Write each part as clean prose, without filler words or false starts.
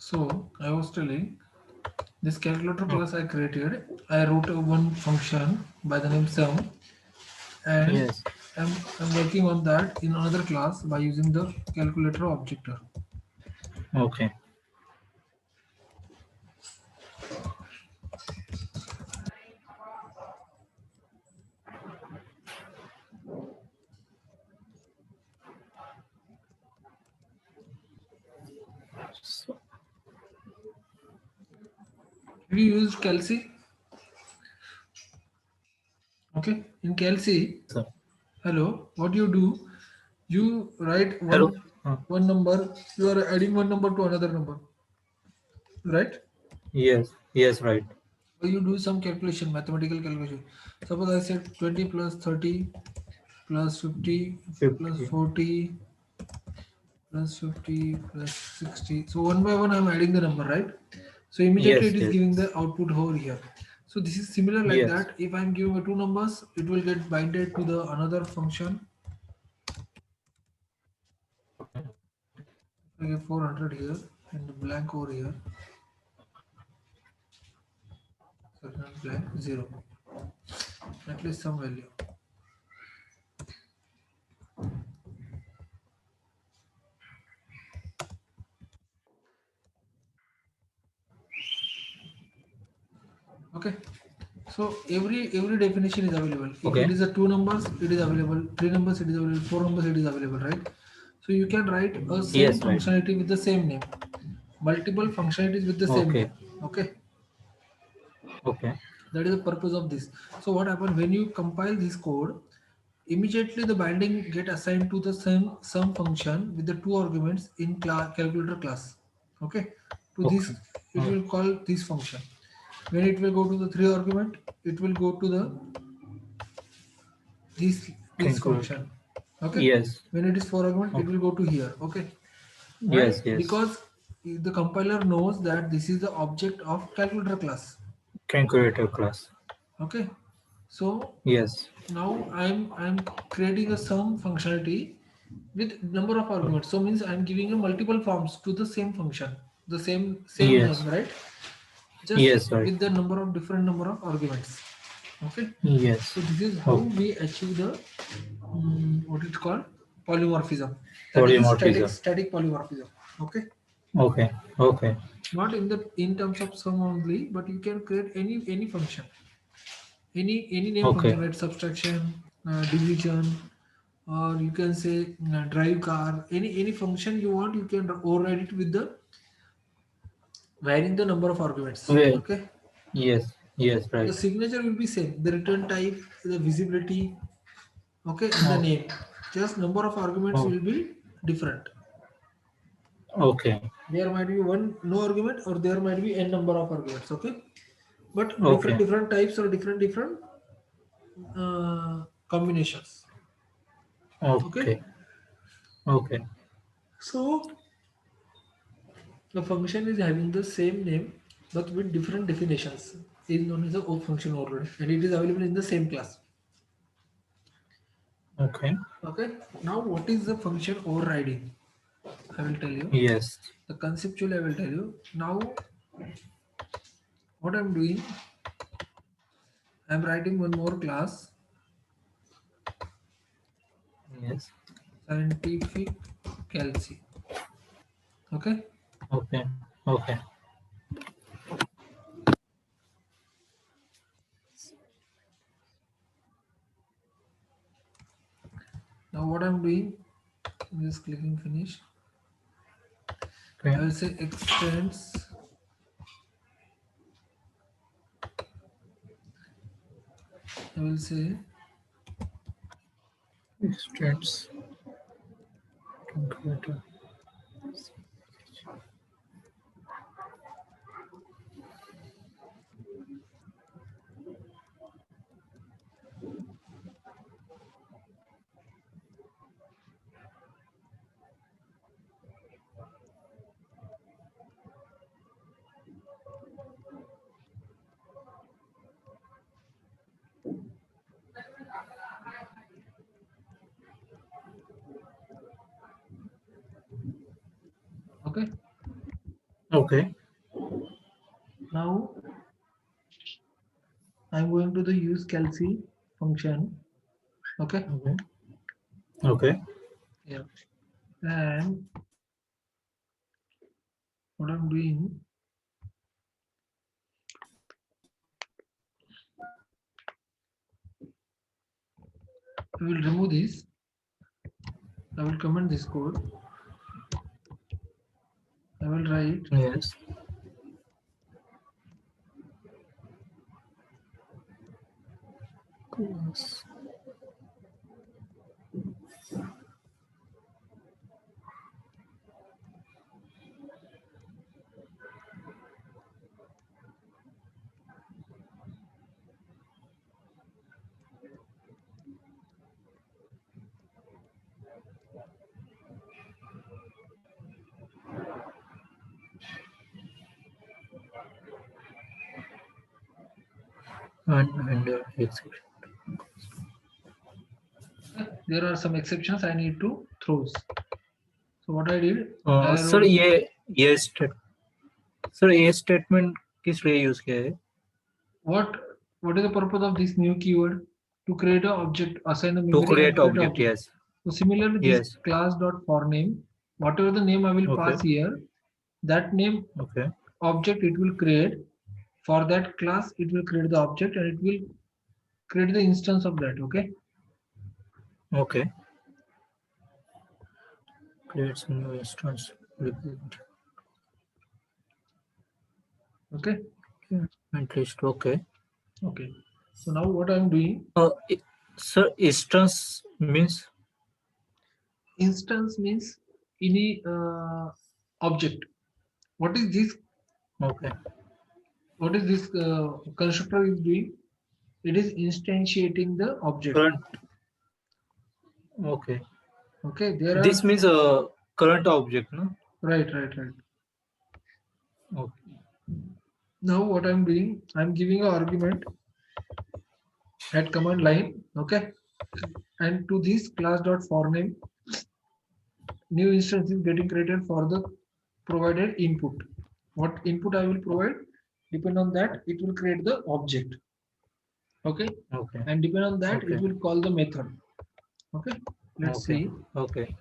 So I was telling this calculator Oh, class I created. I wrote one function by the name sum, and yes. I'm working on that in another class by using the calculator objector. Okay. So, Have you used Kelsey? Okay, in Kelsey, yes, sir. hello, what you do? You write Hello. one number. You are adding one number to another number, right? Yes. Yes. Right. So you do some calculation, mathematical calculation. Suppose I said 20 plus 30 plus 50 plus 50. 40 plus 50 plus 60. So one by one I'm adding the number, right? So immediately Yes. it is Yes. giving the output over here. So this is similar like Yes. that. If I'm giving two numbers, it will get binded to the another function. I get 400 here and the blank over here. So not blank, 0. At least some value. Okay. So every definition is available. If Okay. it is a two numbers, it is available. Three numbers, it is available. Four numbers, it is available, right? So you can write a same Yes. Right. functionality with the same name, multiple functionalities with the same Okay. name. Okay, Okay. that is the purpose of this. So what happens when you compile this code? Immediately the binding get assigned to the same sum function with the two arguments in calculator class. Okay, to this Okay. it will call this function. When it will go to the three argument, it will go to the this Calculate. function. Okay, Yes. when it is four argument, it Okay. will go to here. Okay, why? Yes. Yes. Because the compiler knows that this is the object of calculator class. Calculator class. Okay, so Yes. now I'm creating a sum functionality with number of arguments. So means I'm giving a multiple forms to the same function, the same name, Yes. right? Just Yes. Right. with the number of different number of arguments. Okay, Yes. so this is how Okay. we achieve the what it's called polymorphism. That is a Polymorphism. static polymorphism. Okay, Okay. Okay. not in terms of sum only, but you can create any function, any name Okay. function, right? Subtraction, division, or you can say drive car, any function you want, you can override it with the varying the number of arguments. Well. Okay, Yes. Yes. the Right. signature will be same, the return type, the visibility, okay, and the Oh. name, just number of arguments Oh. will be different. Okay. There might be one no argument, or there might be n number of arguments. Okay, but Okay. different types or different combinations. Okay, Okay. Okay. so the function is having the same name but with different definitions is known as a function overload, and it is available in the same class. Okay. Okay, now what is the function overriding? I will tell you Yes. the conceptually. I will tell you now what I'm doing. I'm writing one more class, Yes. scientific calci. Okay, Okay. Okay. now what I'm doing, I'm just clicking finish. Okay. I will say extends. I will say Extends calculator. Okay. Now I'm going to the use calci function. Okay. Okay. Okay. Yeah. And what I'm doing, I will remove this. I will comment this code. I will write Yes. Yes. And exception. there are some exceptions I need to throws. So what I did, I sir wrote ये sir ये statement किस लिए use किया है? what what is the purpose of this new keyword? To create an object, assign the To memory and create create an object, object. yes. So similarly, this Yes. class dot for name, whatever the name I will Okay. pass here, that name Okay. object it will create. For that class, it will create the object and it will create the instance of that. Okay. Okay. Creates new instance. Repeat. Okay. At least okay. Okay. So now what I'm doing, Sir, instance means instance means any object. What is this? okay. What is this constructor is doing? It is instantiating the object. Current. Okay. Okay. There are This means a current object, no? right. Okay. Now what I'm doing, I'm giving an argument at command line. Okay. And to this class dot for name, new instance is getting created for the provided input. What input I will provide, depend on that, it will create the object. Okay. Okay. And depend on that, Okay. it will call the method. Okay. Let's Okay. see. Okay.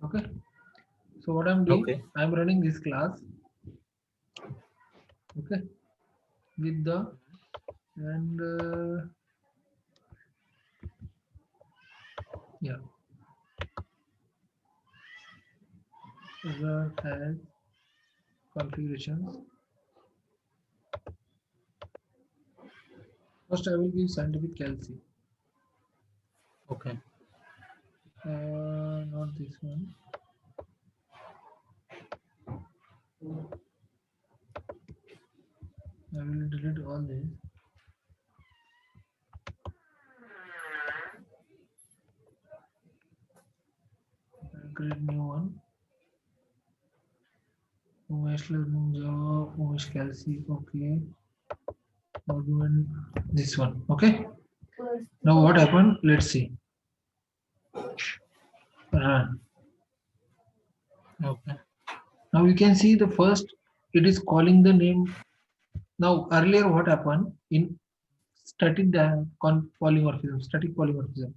Okay. So what I'm doing, Okay. I'm running this class. Okay. With the and yeah, run as configurations. First, I will give scientific calci. Okay. Not this one. I will delete all this. I'll create new one. Umesh learning Java, Umesh calci. Okay. Argument this one. Okay. Now what happened? Let's see. Run. Okay. Now you can see the first. It is calling the name. Now earlier what happened in static polymorphism.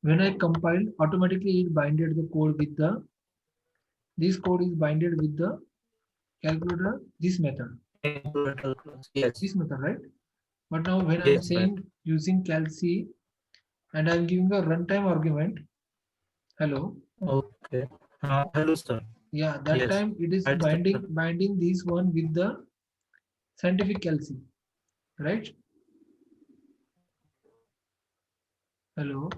When I compiled, automatically it binded the code with the. This code is binded with the calculator. This method. Calculator class. Yes. This method, right? But now when I'm Yes, right. saying using calci and I'm giving a runtime argument, hello. Okay. Hello, sir. Yeah, that Yes. time it is That's the- binding this one with the scientific calci, right? Hello.